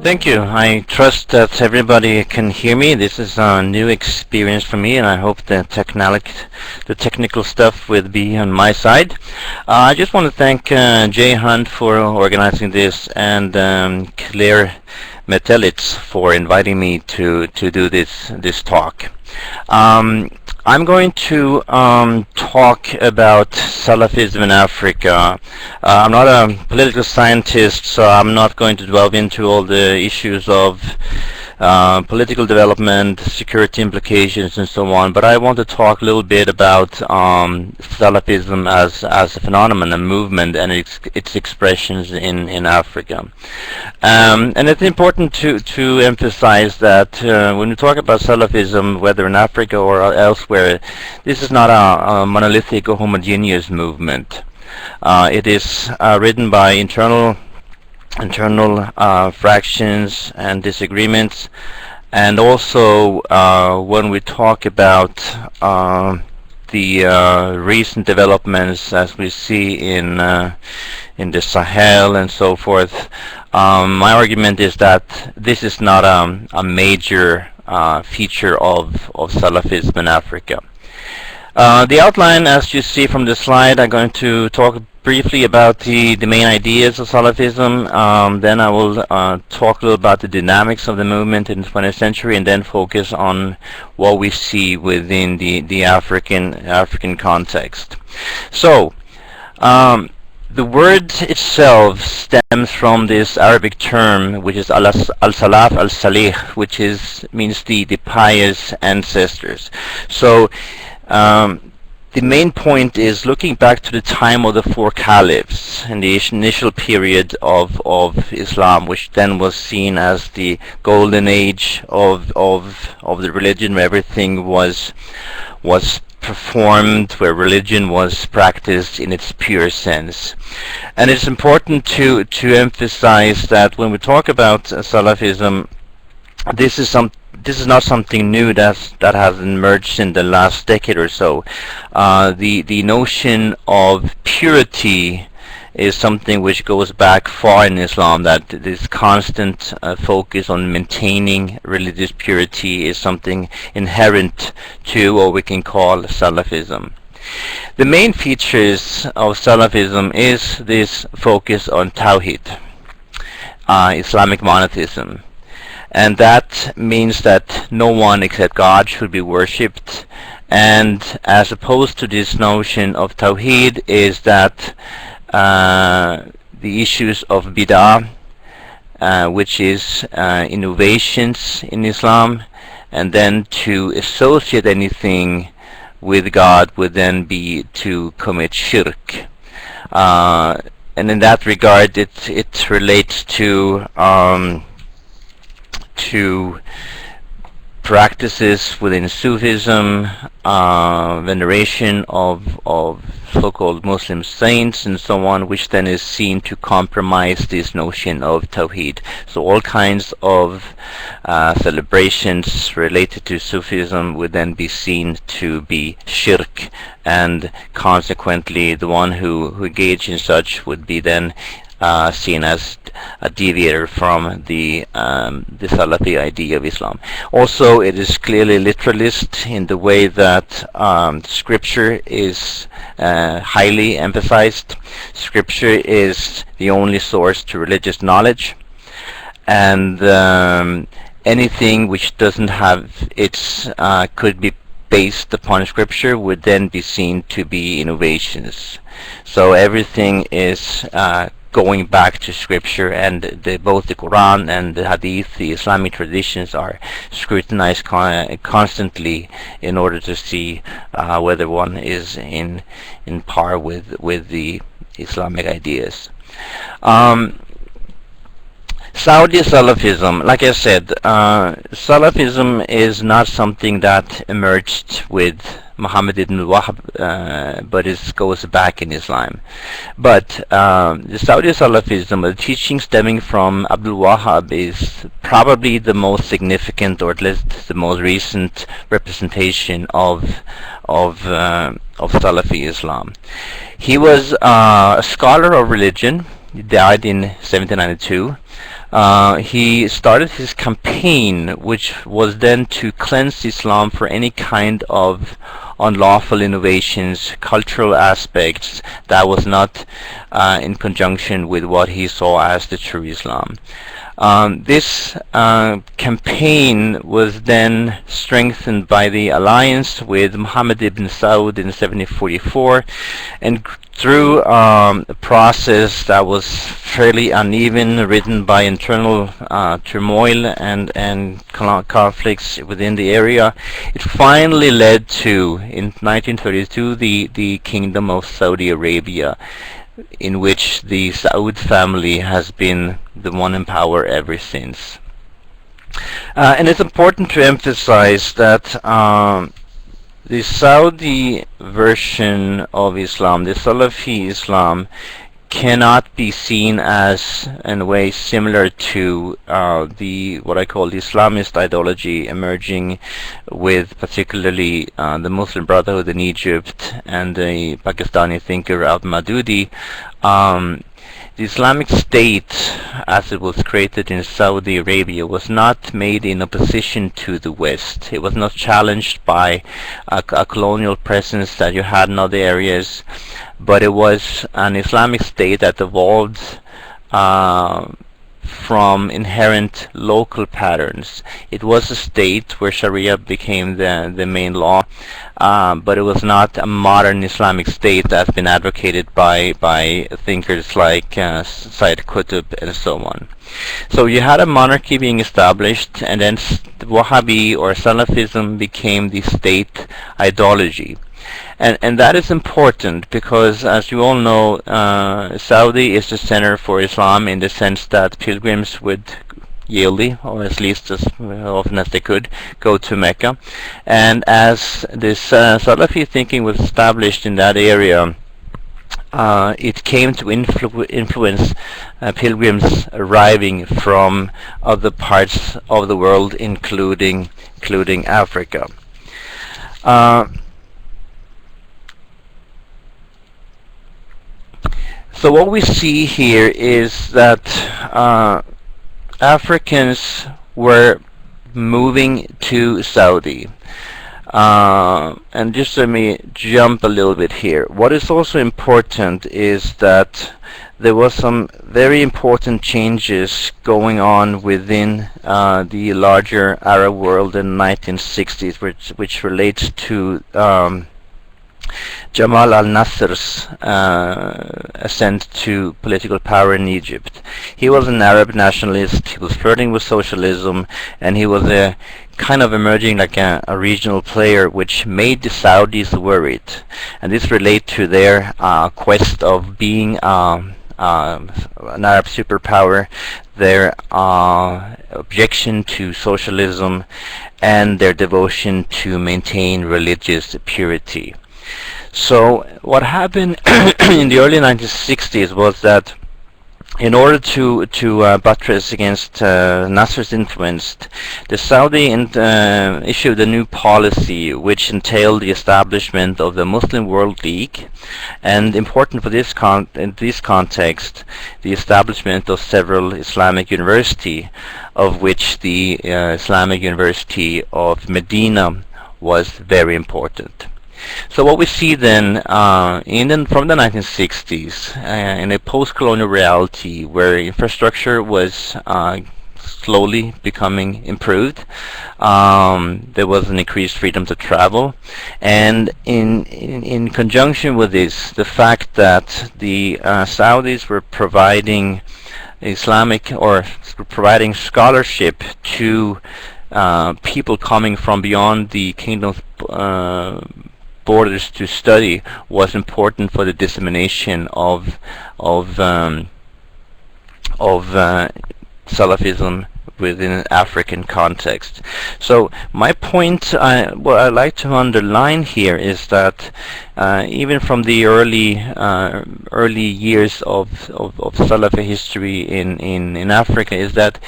Thank you. I trust that everybody can hear me. This is a new experience for me, and I hope the technical stuff will be on my side. I just want to thank Jay Hunt for organizing this, and Claire Metelitz for inviting me to do this talk. I'm going to talk about Salafism in Africa. I'm not a political scientist, so I'm not going to delve into all the issues of political development, security implications, and so on. But I want to talk a little bit about Salafism as a phenomenon, a movement, and its expressions in Africa. And it's important to emphasize that when we talk about Salafism, whether in Africa or elsewhere, this is not a monolithic or homogeneous movement. It is written by internal fractions and disagreements, and also when we talk about the recent developments as we see in the Sahel and so forth, my argument is that this is not a major feature of Salafism in Africa. The outline, as you see from the slide, I'm going to talk briefly about the main ideas of Salafism. Then I will talk a little about the dynamics of the movement in the 20th century, and then focus on what we see within the African context. So, the word itself stems from this Arabic term, which is al-Salaf al-Salih, which means the pious ancestors. So, the main point is looking back to the time of the four caliphs and the initial period of Islam, which then was seen as the golden age of the religion, where everything was performed, where religion was practiced in its pure sense. And it's important to emphasize that when we talk about Salafism, this is not something new that has emerged in the last decade or so. The notion of purity is something which goes back far in Islam, that this constant focus on maintaining religious purity is something inherent to what we can call Salafism. The main features of Salafism is this focus on Tawhid, Islamic monotheism. And that means that no one except God should be worshipped. And as opposed to this notion of Tawheed is that the issues of bid'ah, which is innovations in Islam, and then to associate anything with God would then be to commit shirk. And in that regard, it relates to practices within Sufism, veneration of so-called Muslim saints and so on, which then is seen to compromise this notion of Tawheed. So all kinds of celebrations related to Sufism would then be seen to be shirk, and consequently the one who engaged in such would be then seen as a deviator from the Salafi idea of Islam. Also, it is clearly literalist in the way that scripture is highly emphasized. Scripture is the only source to religious knowledge, and anything which doesn't have its could be based upon scripture would then be seen to be innovations. So everything is going back to scripture, and both the Quran and the Hadith, the Islamic traditions, are scrutinized constantly in order to see whether one is in par with the Islamic ideas. Saudi Salafism, like I said, Salafism is not something that emerged with Muhammad ibn Wahhab, but it goes back in Islam. But the Saudi Salafism, the teaching stemming from Abdul Wahhab, is probably the most significant, or at least the most recent representation of Salafi Islam. He was a scholar of religion. He died in 1792. He started his campaign, which was then to cleanse Islam for any kind of unlawful innovations, cultural aspects that was not in conjunction with what he saw as the true Islam. This campaign was then strengthened by the alliance with Muhammad ibn Saud in 1744, and through a process that was fairly uneven, written by internal turmoil and conflicts within the area, it finally led to, in 1932, the Kingdom of Saudi Arabia, in which the Saud family has been the one in power ever since. And it's important to emphasize that the Saudi version of Islam, the Salafi Islam, cannot be seen as in a way similar to the what I call the Islamist ideology emerging with particularly the Muslim Brotherhood in Egypt and the Pakistani thinker al-Madudi. The Islamic State, as it was created in Saudi Arabia, was not made in opposition to the West. It was not challenged by a colonial presence that you had in other areas, but it was an Islamic State that evolved from inherent local patterns. It was a state where Sharia became the main law, but it was not a modern Islamic state that's been advocated by thinkers like Sayyid Qutb and so on. So you had a monarchy being established, and then Wahhabi or Salafism became the state ideology. And that is important because, as you all know, Saudi is the center for Islam in the sense that pilgrims would yearly, or at least as often as they could, go to Mecca. And as this Salafi thinking was established in that area, it came to influence pilgrims arriving from other parts of the world, including Africa. So what we see here is that Africans were moving to Saudi. And just let me jump a little bit here. What is also important is that there was some very important changes going on within the larger Arab world in the 1960s, which relates to Jamal al-Nasser's ascent to political power in Egypt. He was an Arab nationalist, he was flirting with socialism, and he was a kind of emerging like a regional player, which made the Saudis worried. And this relates to their quest of being an Arab superpower, their objection to socialism, and their devotion to maintain religious purity. So what happened in the early 1960s was that in order to buttress against Nasser's influence, the Saudi issued a new policy which entailed the establishment of the Muslim World League, and important for this in this context, the establishment of several Islamic universities, of which the Islamic University of Medina was very important. So what we see then from the 1960s in a post-colonial reality where infrastructure was slowly becoming improved, there was an increased freedom to travel, and in conjunction with this, the fact that the Saudis were providing Islamic or providing scholarship to people coming from beyond the kingdom's borders to study was important for the dissemination of Salafism within an African context. So my point, what I'd like to underline here is that even from the early years of Salafi history in Africa, is that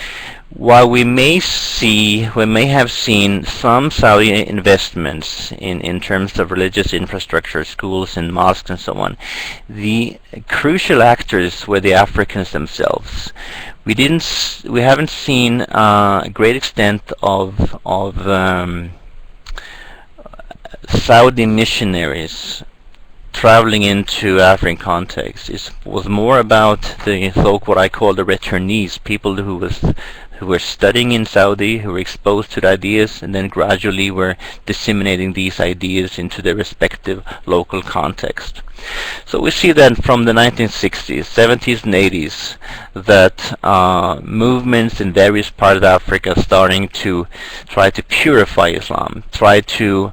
While we may have seen some Saudi investments in terms of religious infrastructure, schools and mosques and so on, the crucial actors were the Africans themselves. We haven't seen a great extent of Saudi missionaries traveling into African context. It was more about the what I call the returnees, people who were studying in Saudi, who were exposed to the ideas, and then gradually were disseminating these ideas into their respective local context. So we see that from the 1960s, 70s, and 80s, that movements in various parts of Africa starting to try to purify Islam, try to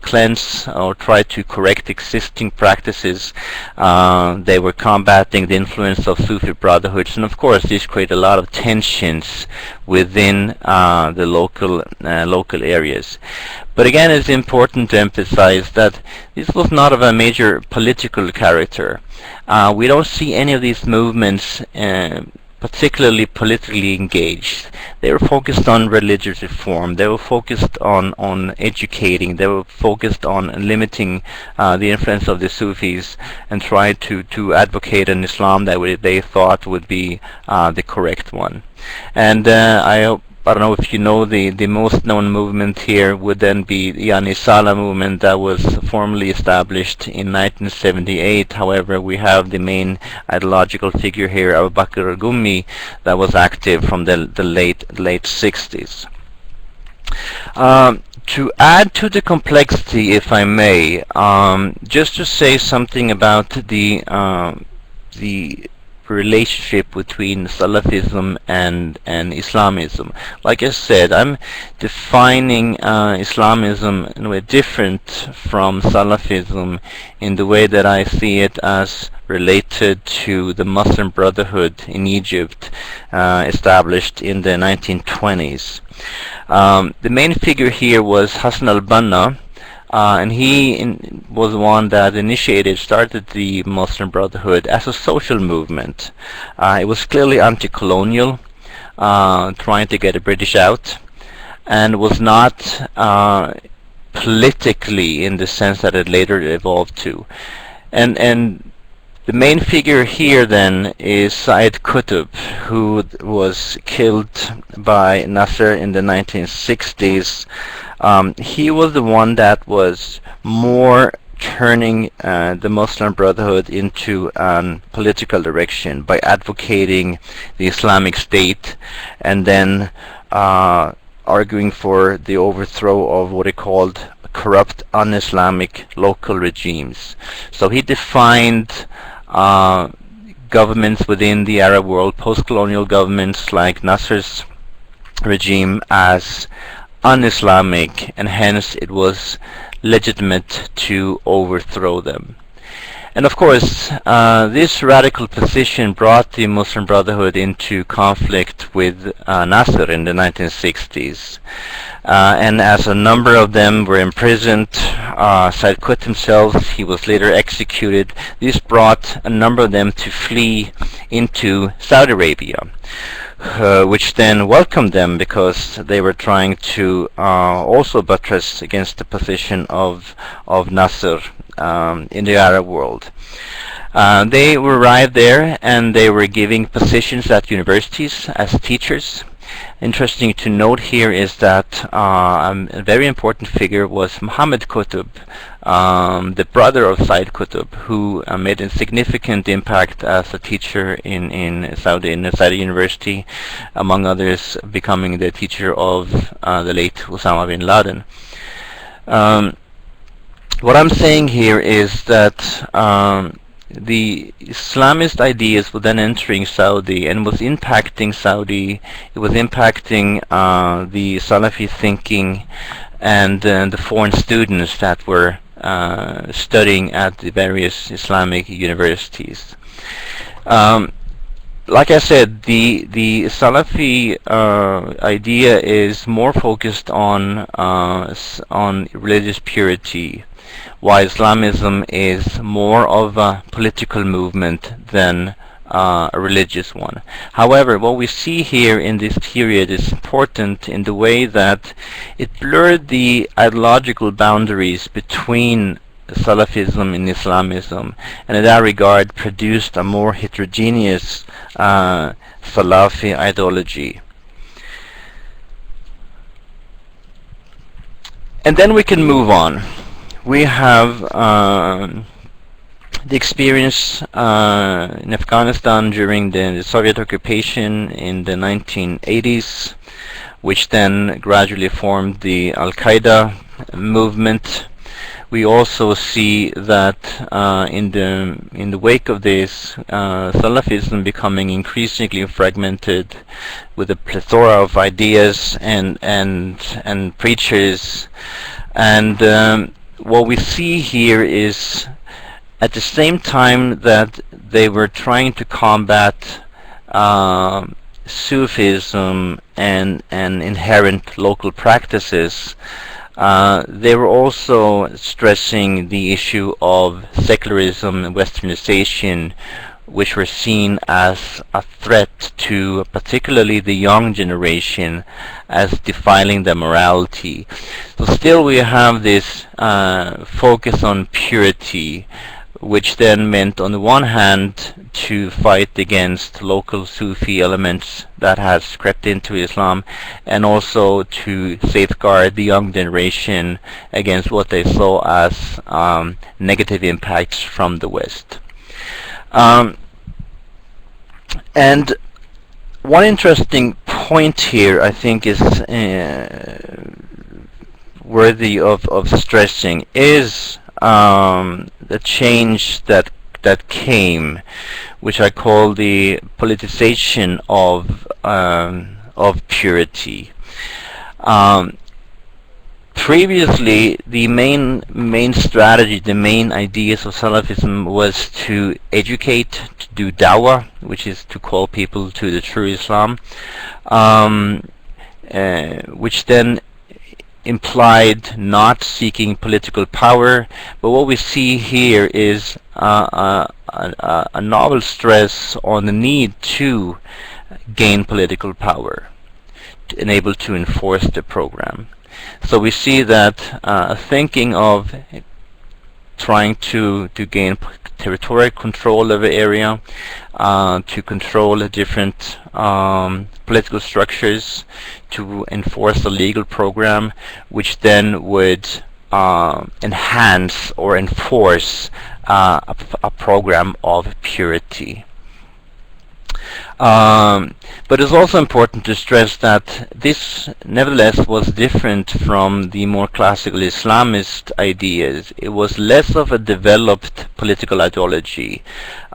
cleanse or try to correct existing practices. They were combating the influence of Sufi brotherhoods, and of course this created a lot of tensions within the local areas. But again, it's important to emphasize that this was not of a major political character. We don't see any of these movements particularly politically engaged. They were focused on religious reform. They were focused on educating. They were focused on limiting the influence of the Sufis and tried to advocate an Islam that they thought would be the correct one. And I don't know if you know, the most known movement here would then be the Salah movement that was formally established in 1978. However, we have the main ideological figure here, Abu Bakr al-Gummi, that was active from the late 60s. To add to the complexity, if I may, just to say something about the relationship between Salafism and Islamism. Like I said, I'm defining Islamism in a way different from Salafism in the way that I see it as related to the Muslim Brotherhood in Egypt, established in the 1920s. The main figure here was Hassan al-Banna, and he was one that started the Muslim Brotherhood as a social movement. It was clearly anti-colonial, trying to get the British out, and was not politically in the sense that it later evolved to. And the main figure here then is Said Qutb, who was killed by Nasser in the 1960s. He was the one that was more turning the Muslim Brotherhood into a political direction by advocating the Islamic State and then arguing for the overthrow of what he called corrupt, un-Islamic local regimes. So he defined governments within the Arab world, post-colonial governments like Nasser's regime, as un-Islamic, and hence it was legitimate to overthrow them. And of course, this radical position brought the Muslim Brotherhood into conflict with Nasser in the 1960s. And as a number of them were imprisoned, Said Qutb himself, he was later executed. This brought a number of them to flee into Saudi Arabia, which then welcomed them because they were trying to also buttress against the position of Nasser in the Arab world. They arrived there and they were giving positions at universities as teachers. Interesting to note here is that a very important figure was Muhammad Qutb, the brother of Said Qutb, who made a significant impact as a teacher in Saudi University, among others becoming the teacher of the late Osama bin Laden. What I'm saying here is that the Islamist ideas were then entering Saudi and was impacting Saudi. It was impacting the Salafi thinking and the foreign students that were studying at the various Islamic universities. Like I said, the Salafi idea is more focused on religious purity, while Islamism is more of a political movement than a religious one. However, what we see here in this period is important in the way that it blurred the ideological boundaries between Salafism and Islamism, and in that regard produced a more heterogeneous Salafi ideology. And then we can move on. We have the experience in Afghanistan during the Soviet occupation in the 1980s, which then gradually formed the Al-Qaeda movement. We also see that in the wake of this, Salafism becoming increasingly fragmented, with a plethora of ideas and preachers, and what we see here is, at the same time that they were trying to combat Sufism and inherent local practices, they were also stressing the issue of secularism and westernization, which were seen as a threat to particularly the young generation, as defiling their morality. So still we have this focus on purity, which then meant, on the one hand, to fight against local Sufi elements that has crept into Islam, and also to safeguard the young generation against what they saw as negative impacts from the West. And one interesting point here, I think, is worthy of stressing, is the change that came, which I call the politicization of purity. Previously, the main strategy, the main ideas of Salafism was to educate, to do dawah, which is to call people to the true Islam, which then implied not seeking political power. But what we see here is a novel stress on the need to gain political power, to enable to enforce the program. So we see that thinking of trying to gain territorial control of the area, to control the different political structures, to enforce a legal program, which then would enhance or enforce a program of purity. But it's also important to stress that this nevertheless was different from the more classical Islamist ideas. It was less of a developed political ideology.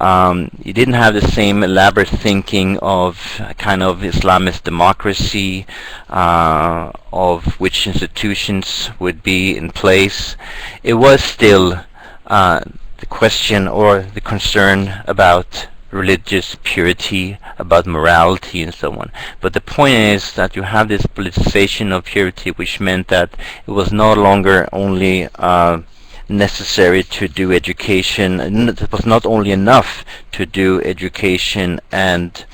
You didn't have the same elaborate thinking of a kind of Islamist democracy, of which institutions would be in place. It was still the question or the concern about religious purity, about morality and so on. But the point is that you have this politicization of purity, which meant that it was no longer only necessary to do education, it was not only enough to do education and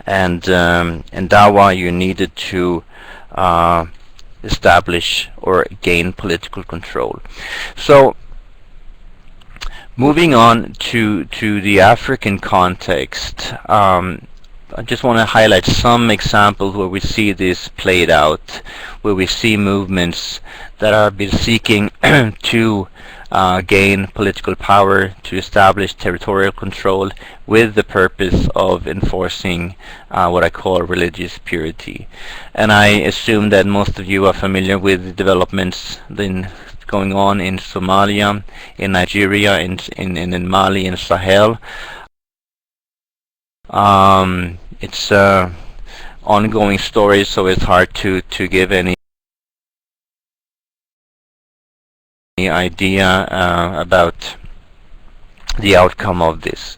dawah. You needed to establish or gain political control. So moving on to the African context, I just want to highlight some examples where we see this played out, where we see movements that are been seeking to gain political power, to establish territorial control with the purpose of enforcing what I call religious purity. And I assume that most of you are familiar with the developments going on in Somalia, in Nigeria, in Mali, in Sahel. It's ongoing stories, so it's hard to give any idea about the outcome of this.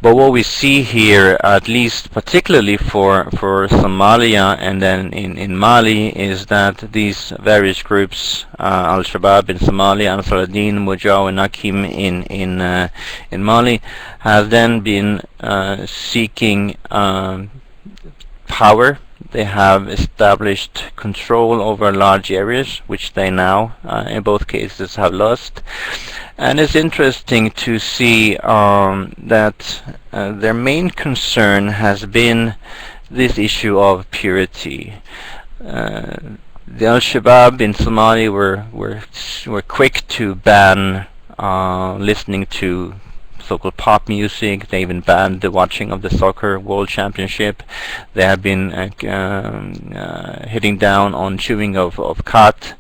But what we see here, at least particularly for Somalia and then in Mali, is that these various groups, Al-Shabaab in Somalia, Ansar al-Din, Mujah and Nakim in Mali, have then been seeking power. They have established control over large areas, which they now, in both cases, have lost. And it's interesting to see that their main concern has been this issue of purity. The Al-Shabaab in Somalia were quick to ban listening to so-called pop music. They even banned the watching of the soccer world championship. They have been hitting down on chewing of khat,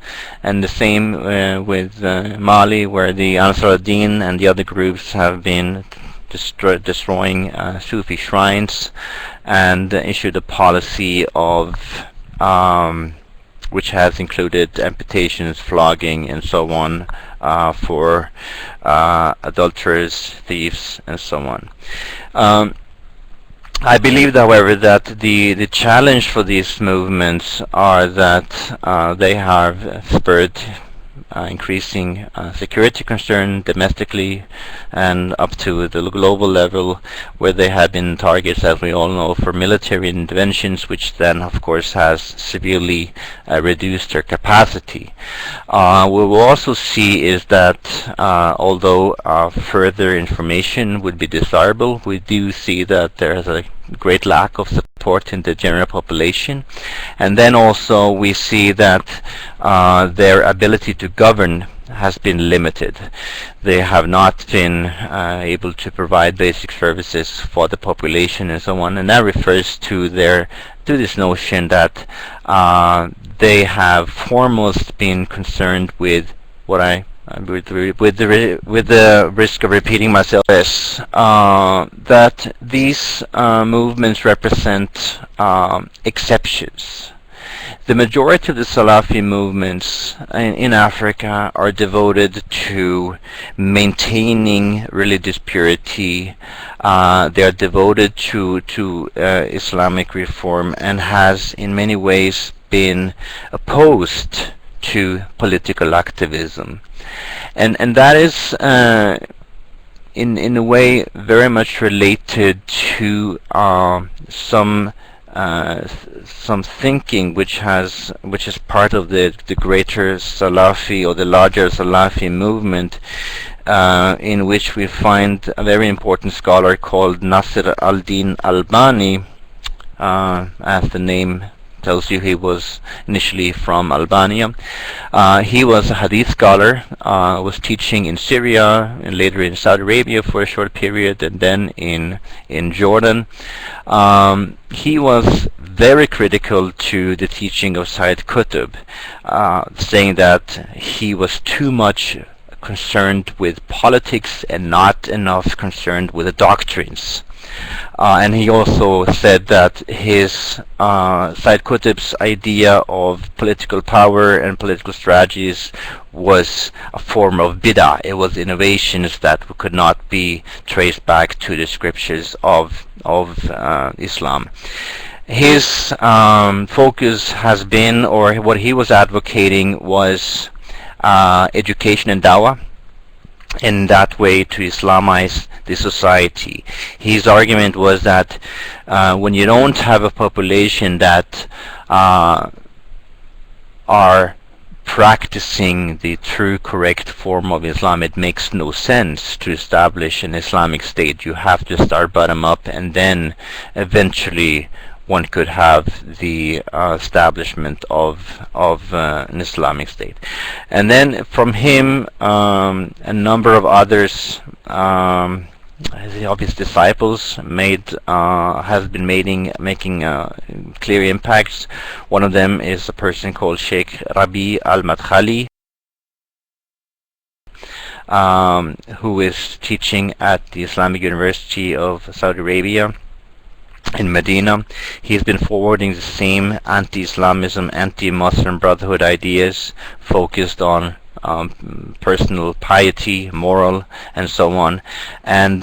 and the same with Mali, where the Ansar al-Din and the other groups have been destroying Sufi shrines, and issued a policy of which has included amputations, flogging, and so on for adulterers, thieves, and so on. I believe, however, that the challenge for these movements are that they have spurred increasing security concern domestically and up to the global level, where they have been targets, as we all know, for military interventions, which then of course has severely reduced their capacity. What we'll also see is that although further information would be desirable, we do see that there is a great lack of support in the general population, and then also we see that their ability to govern has been limited. They have not been able to provide basic services for the population and so on, and that refers to this notion that they have foremost been concerned with what I with the risk of repeating myself, is that these movements represent exceptions. The majority of the Salafi movements in Africa are devoted to maintaining religious purity. They are devoted to Islamic reform, and has in many ways been opposed to political activism. And that is in a way very much related to some thinking which is part of the greater Salafi, or the larger Salafi movement, in which we find a very important scholar called Nasir al-Din Albani. As the name tells you, he was initially from Albania. He was a hadith scholar, was teaching in Syria and later in Saudi Arabia for a short period, and then in Jordan. He was very critical to the teaching of Sayyid Qutb, saying that he was too much concerned with politics and not enough concerned with the doctrines. And he also said that his Sayyid Qutb's idea of political power and political strategies was a form of bid'ah. It was innovations that could not be traced back to the scriptures of Islam. His focus has been, or what he was advocating was education and dawah, in that way to Islamize the society. His argument was that when you don't have a population that are practicing the true correct form of Islam, it makes no sense to establish an Islamic state. You have to start bottom up, and then eventually one could have the establishment of an Islamic state. And then from him, a number of others of his disciples have been making clear impacts. One of them is a person called Sheikh Rabi al-Madkhali, who is teaching at the Islamic University of Saudi Arabia in Medina. He's been forwarding the same anti-Islamism, anti-Muslim Brotherhood ideas, focused on personal piety, moral, and so on. And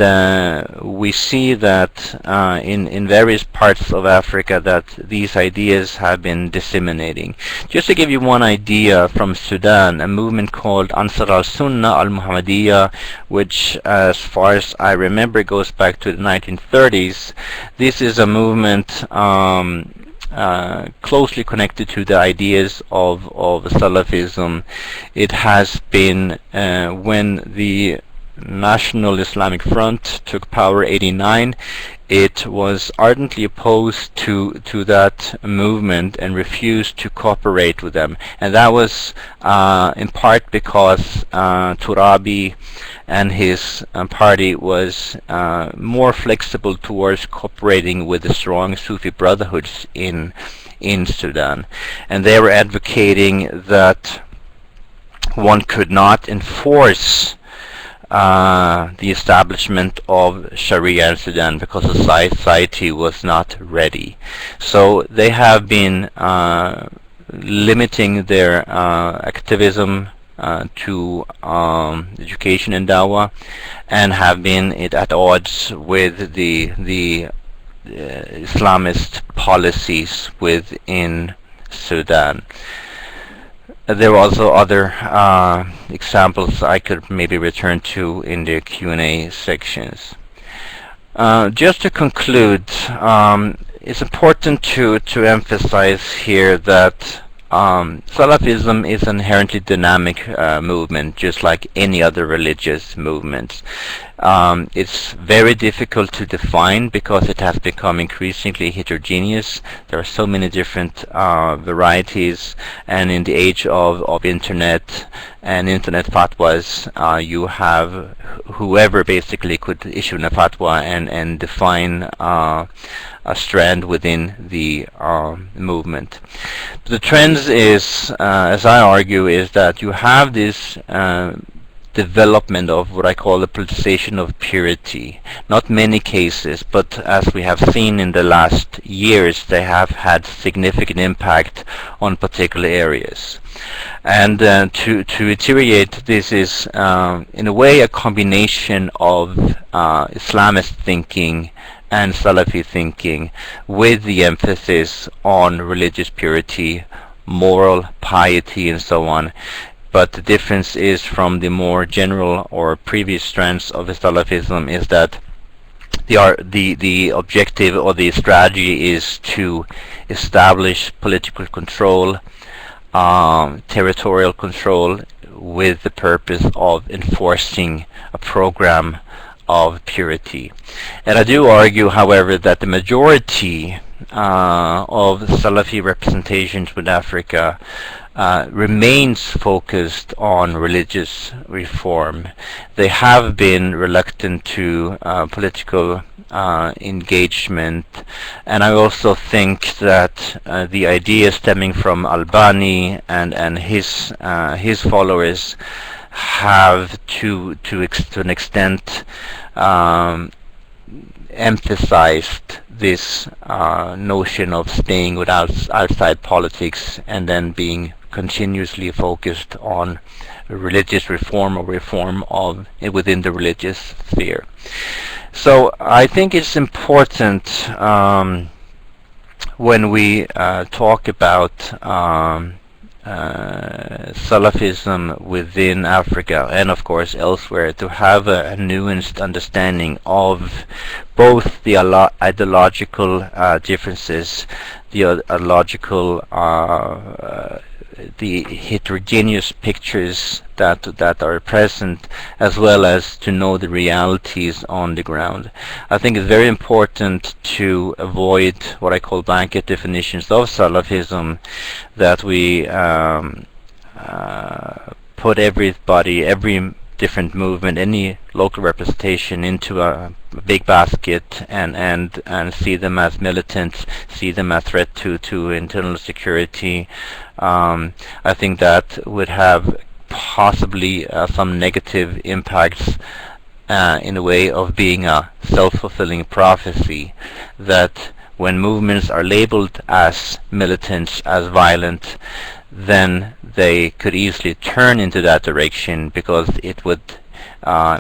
we see that in various parts of Africa that these ideas have been disseminating. Just to give you one idea, from Sudan, a movement called Ansar al-Sunnah al-Muhammadiyah, which as far as I remember goes back to the 1930s. This is a movement closely connected to the ideas of Salafism. It has been, when the National Islamic Front took power in '89, it was ardently opposed to that movement and refused to cooperate with them. And that was in part because Turabi and his party was more flexible towards cooperating with the strong Sufi brotherhoods in Sudan. And they were advocating that one could not enforce the establishment of Sharia in Sudan because the society was not ready. So they have been limiting their activism to education and dawah, and have been at odds with the Islamist policies within Sudan. There are also other examples I could maybe return to in the Q&A sections. Just to conclude, it's important to emphasize here that Salafism is an inherently dynamic movement, just like any other religious movements. It's very difficult to define because it has become increasingly heterogeneous. There are so many different varieties, and in the age of internet and internet fatwas, you have whoever basically could issue a fatwa and define a strand within the movement. The trends is, as I argue, is that you have this development of what I call the politicization of purity. Not many cases, but as we have seen in the last years, they have had significant impact on particular areas. And to reiterate, this is in a way a combination of Islamist thinking and Salafi thinking, with the emphasis on religious purity, moral piety, and so on. But the difference is from the more general or previous strands of Salafism is that the objective or the strategy is to establish political control, territorial control, with the purpose of enforcing a program of purity. And I do argue, however, that the majority of Salafi representations with Africa remains focused on religious reform. They have been reluctant to political engagement, and I also think that the idea stemming from Albani and his followers have to an extent emphasized this notion of staying without outside politics and then being continuously focused on religious reform or reform of within the religious sphere. So I think it's important when we talk about Salafism within Africa and of course elsewhere, to have a nuanced understanding of both the ideological differences, the ideological the heterogeneous pictures that are present, as well as to know the realities on the ground. I think it's very important to avoid what I call blanket definitions of Salafism, that we put everybody, every different movement, any local representation into a big basket and see them as militants, see them as threat to internal security. I think that would have possibly some negative impacts in a way of being a self-fulfilling prophecy, that when movements are labeled as militants, as violent, then they could easily turn into that direction, because it would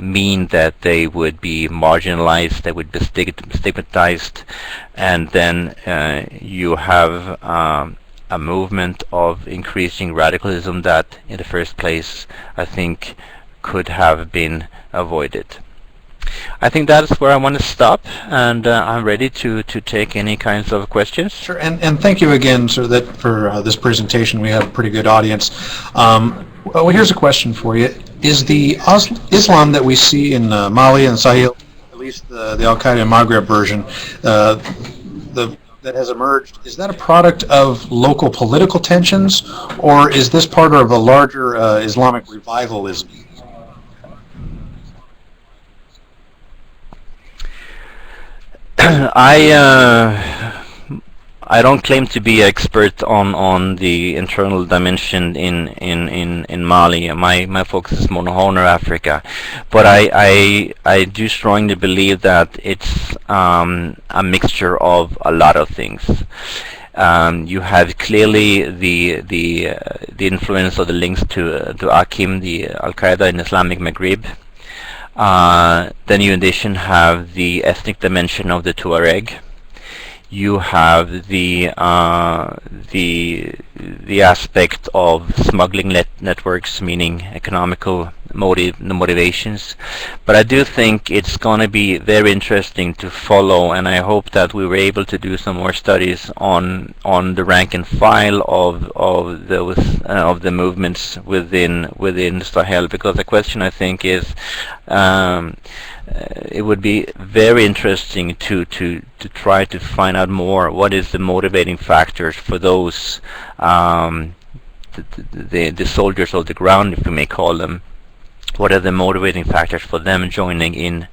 mean that they would be marginalized, they would be stigmatized, and then you have a movement of increasing radicalism that, in the first place, I think could have been avoided. I think that's where I want to stop, and I'm ready to take any kinds of questions. Sure, and thank you again, sir, for this presentation. We have a pretty good audience. Well, here's a question for you. Is the Islam that we see in Mali and Sahel, at least the Al-Qaeda and Maghreb version, that has emerged, is that a product of local political tensions, or is this part of a larger Islamic revivalism? I don't claim to be expert on the internal dimension in Mali. My focus is more on Horn of Africa, but I do strongly believe that it's a mixture of a lot of things. You have clearly the influence of the links to Akim, the Al-Qaeda in Islamic Maghreb. Then you in addition have the ethnic dimension of the Tuareg. You have the aspect of smuggling networks, meaning economical motivations. But I do think it's going to be very interesting to follow, and I hope that we were able to do some more studies on the rank and file of the movements within Sahel, because the question, I think, is it would be very interesting to try to find out more what is the motivating factors for those the soldiers of the ground, if we may call them. What are the motivating factors for them joining in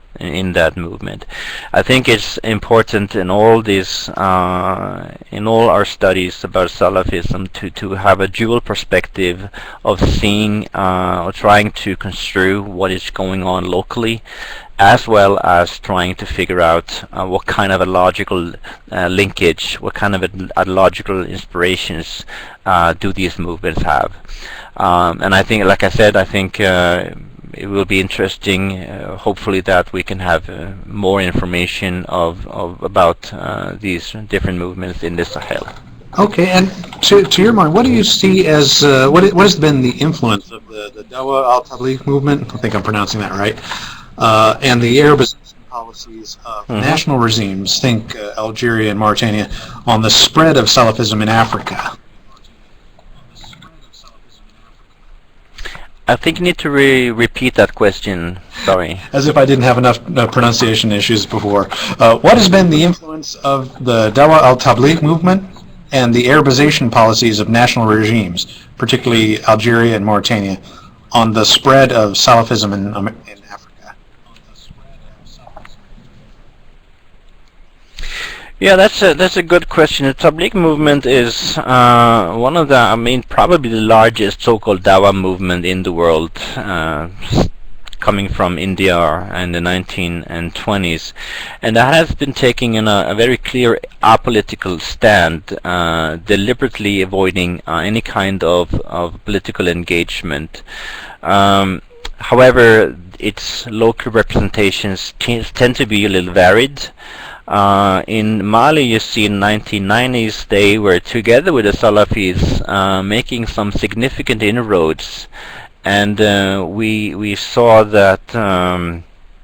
that movement? I think it's important in all these in all our studies about Salafism to have a dual perspective of seeing or trying to construe what is going on locally, as well as trying to figure out what kind of a logical linkage, what kind of a logical inspirations do these movements have. And I think, like I said, I think it will be interesting, hopefully, that we can have more information about these different movements in the Sahel. Okay, and to your mind, what do you see as what has been the influence of the Dawa al-Tabligh movement? I think I'm pronouncing that right. And the Arabization policies of national regimes, think Algeria and Mauritania, on the spread of Salafism in Africa? I think you need to repeat that question. Sorry. As if I didn't have enough pronunciation issues before. What has been the influence of the Dawa al-Tabligh movement and the Arabization policies of national regimes, particularly Algeria and Mauritania, on the spread of Salafism in Africa? Yeah, that's a good question. The Tabligh movement is one of the, probably the largest so-called Dawa movement in the world, coming from India in the 1920s, and that has been taking a very clear apolitical stand, deliberately avoiding any kind of political engagement. However, its local representations tend to be a little varied. In Mali, you see, in 1990s, they were together with the Salafis making some significant inroads, and we saw that the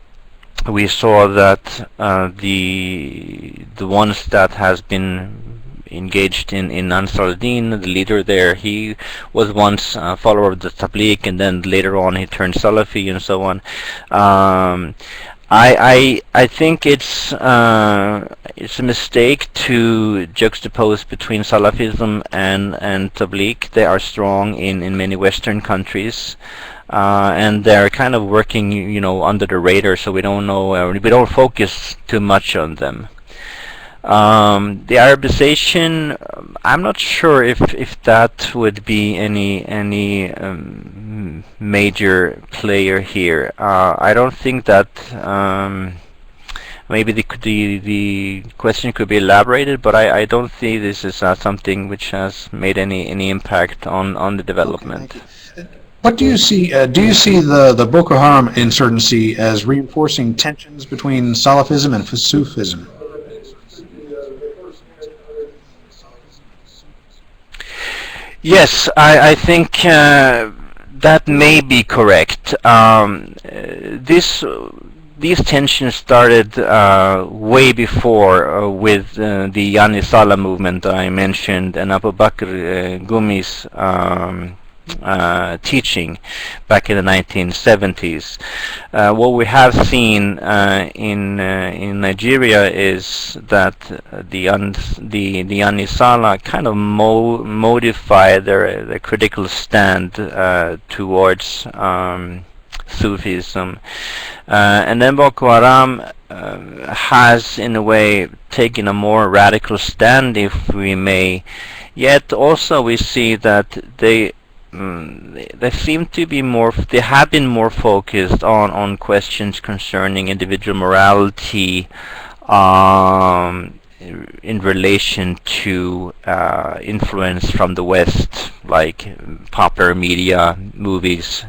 ones that has been engaged in Ansar al-Din, the leader there, he was once a follower of the Tabligh, and then later on he turned Salafi and so on. I think it's a mistake to juxtapose between Salafism and Tabligh. They are strong in many Western countries, and they're kind of working, under the radar, so we don't know, we don't focus too much on them. The Arabization, I'm not sure if that would be any major player here. I don't think that maybe the question could be elaborated, but I don't see this as something which has made any impact on the development. Okay, thank you. What do you see? Do you see the Boko Haram insurgency as reinforcing tensions between Salafism and Sufism? Yes, I think that may be correct. These tensions started way before with the Yanisala movement that I mentioned and Abu Bakr Gumi's teaching back in the 1970s. What we have seen in Nigeria is that the Anisala kind of modify their critical stand towards Sufism, and then Boko Haram has in a way taken a more radical stand, if we may. Yet also we see that they seem to be they have been more focused on questions concerning individual morality in relation to influence from the West, like popular media, movies,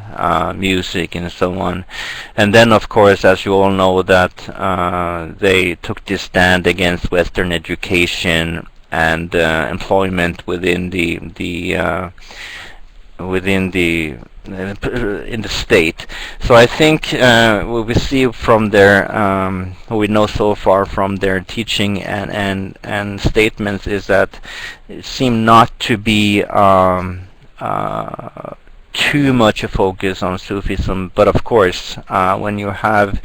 music, and so on. And then, of course, as you all know, that they took this stand against Western education and employment within in the state. So I think what we see from their what we know so far from their teaching and statements is that it seemed not to be too much a focus on Sufism, but of course when you have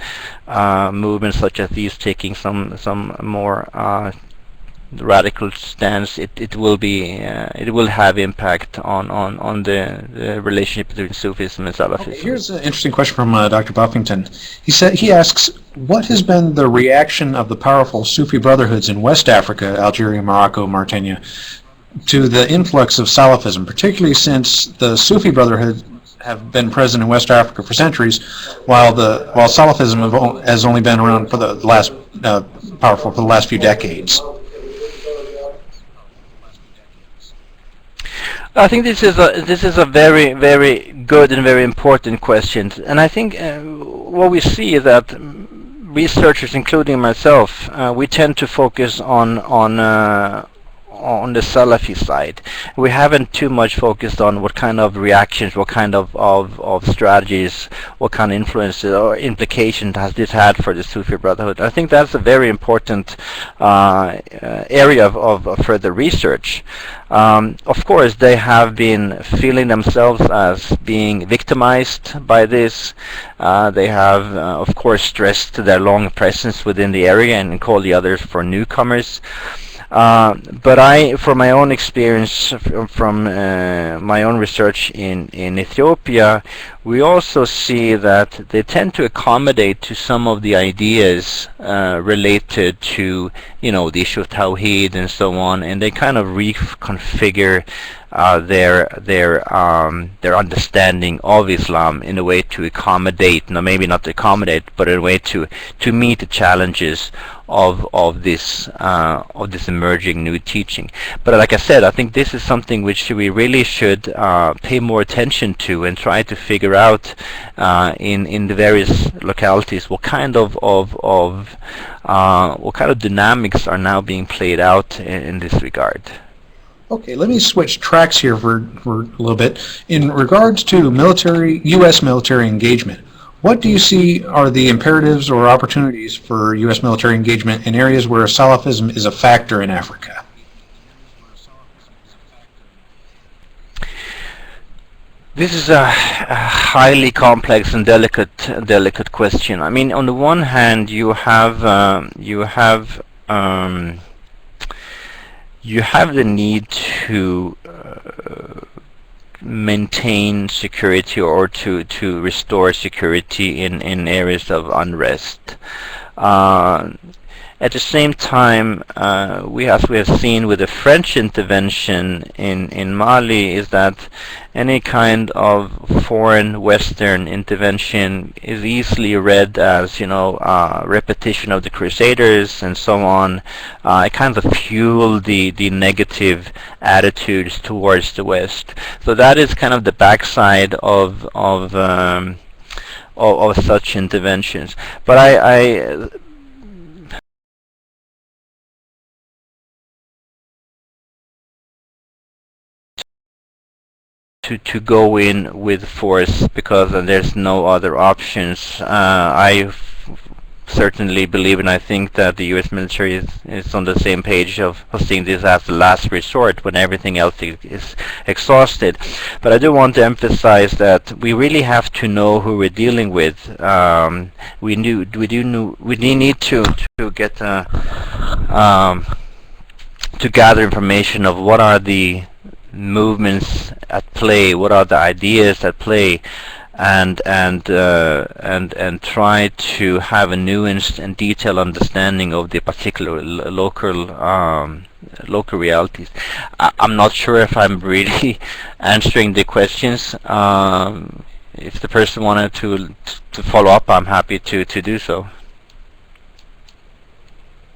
movements such as these taking some more radical stance, it will have impact on the relationship between Sufism and Salafism. Okay, here's an interesting question from Dr. Buffington. He asks, what has been the reaction of the powerful Sufi brotherhoods in West Africa, Algeria, Morocco, Mauritania, to the influx of Salafism, particularly since the Sufi brotherhood have been present in West Africa for centuries, while Salafism has only been around for the last powerful for the last few decades? I think this is a very, very good and very important question, and I think what we see is that researchers, including myself, we tend to focus on the Salafi side. We haven't too much focused on what kind of reactions, what kind of strategies, what kind of influences or implications has this had for the Sufi Brotherhood. I think that's a very important area of further research. Of course, they have been feeling themselves as being victimized by this. They have, of course, stressed their long presence within the area and called the others for newcomers. But from my own experience, from my own research in Ethiopia, we also see that they tend to accommodate to some of the ideas related to, the issue of Tawheed and so on, and they kind of reconfigure their understanding of Islam in a way to accommodate, maybe not to accommodate, but in a way to meet the challenges of this emerging new teaching. But like I said, I think this is something which we really should pay more attention to and try to figure out in the various localities what kind of dynamics are now being played out in this regard. Okay, let me switch tracks here for a little bit. In regards to U.S. military engagement, what do you see are the imperatives or opportunities for U.S. military engagement in areas where Salafism is a factor in Africa? This is a highly complex and delicate question. I mean, on the one hand, you have the need to maintain security or to restore security in areas of unrest. At the same time, as we have seen with the French intervention in Mali, is that any kind of foreign Western intervention is easily read as, repetition of the Crusaders and so on. It kind of fueled the negative attitudes towards the West. So that is kind of the backside of such interventions. But I to go in with force because there's no other options. I certainly believe, and I think that the U.S. military is on the same page of seeing this as the last resort when everything else is exhausted. But I do want to emphasize that we really have to know who we're dealing with. We need to get to gather information of what are the movements at play, what are the ideas at play, and try to have a nuanced and detailed understanding of the particular local realities. I'm not sure if I'm really answering the questions. If the person wanted to follow up, I'm happy to do so.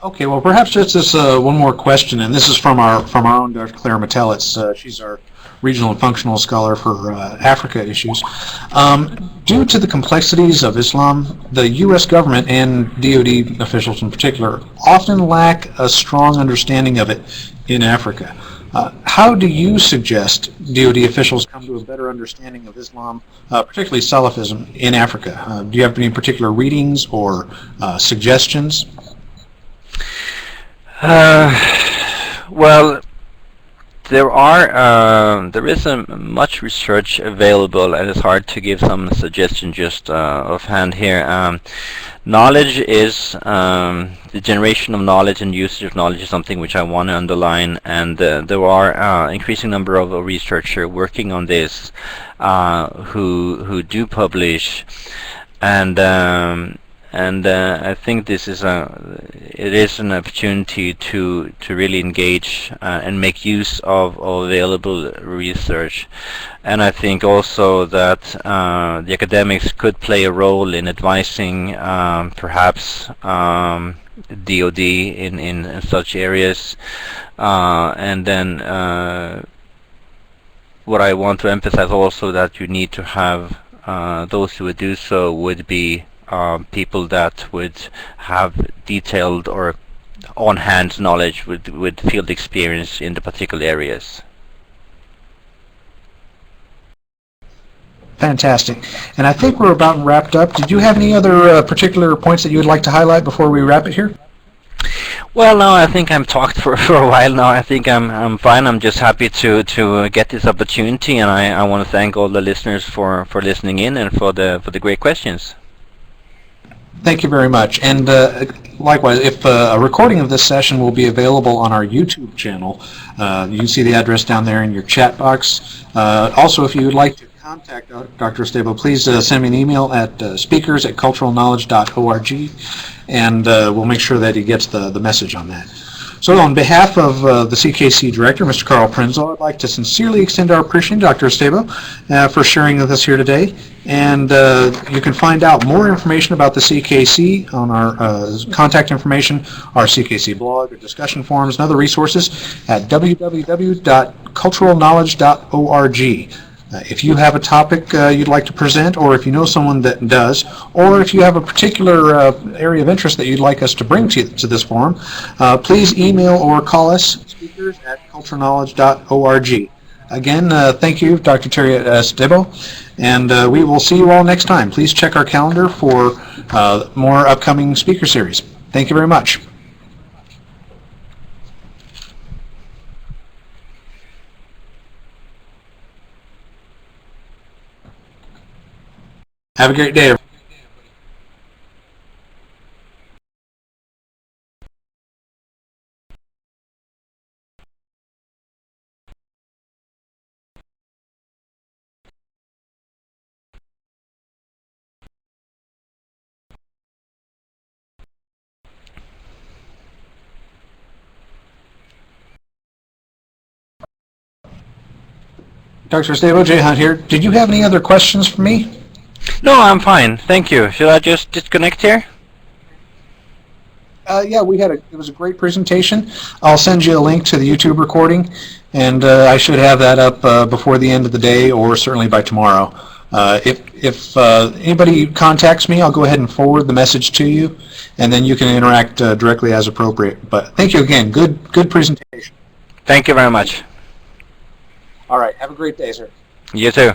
Okay, well, perhaps just this one more question, and this is from our own Dr. Clara Metellitz. She's our regional and functional scholar for Africa issues. Due to the complexities of Islam, the U.S. government and DoD officials in particular often lack a strong understanding of it in Africa. How do you suggest DoD officials come to a better understanding of Islam, particularly Salafism, in Africa? Do you have any particular readings or suggestions? Well, there isn't much research available, and it's hard to give some suggestion just offhand here. Knowledge is the generation of knowledge and usage of knowledge is something which I want to underline, and there are increasing number of researchers working on this who do publish, and I think it is an opportunity to really engage and make use of available research. And I think also that the academics could play a role in advising perhaps DoD in such areas. And then what I want to emphasize also that you need to have those who would do so would be people that would have detailed or on-hand knowledge with field experience in the particular areas. Fantastic. And I think we're about wrapped up. Did you have any other particular points that you would like to highlight before we wrap it here? Well, no, I think I'm talked for a while now. I think I'm fine. I'm just happy to get this opportunity, and I want to thank all the listeners for listening in and for the great questions. Thank you very much. And likewise, if a recording of this session will be available on our YouTube channel, you see the address down there in your chat box. Also, if you would like to contact Dr. Ostebo, please send me an email at speakers@culturalknowledge.org, and we'll make sure that he gets the message on that. So on behalf of the CKC Director, Mr. Carl Prinzel, I'd like to sincerely extend our appreciation to Dr. Ostebo for sharing with us here today. And you can find out more information about the CKC on our contact information, our CKC blog, our discussion forums, and other resources at www.culturalknowledge.org. If you have a topic you'd like to present, or if you know someone that does, or if you have a particular area of interest that you'd like us to bring to this forum, please email or call us, speakers@culturalknowledge.org. Again, thank you, Dr. Terje Ostebo, and we will see you all next time. Please check our calendar for more upcoming speaker series. Thank you very much. Have a great day, everyone. Dr. Ostebo, Jay Hunt here. Did you have any other questions for me? No, I'm fine. Thank you. Should I just disconnect here? Yeah, it was a great presentation. I'll send you a link to the YouTube recording, and I should have that up before the end of the day, or certainly by tomorrow. If anybody contacts me, I'll go ahead and forward the message to you, and then you can interact directly as appropriate. But thank you again. Good presentation. Thank you very much. All right. Have a great day, sir. You too.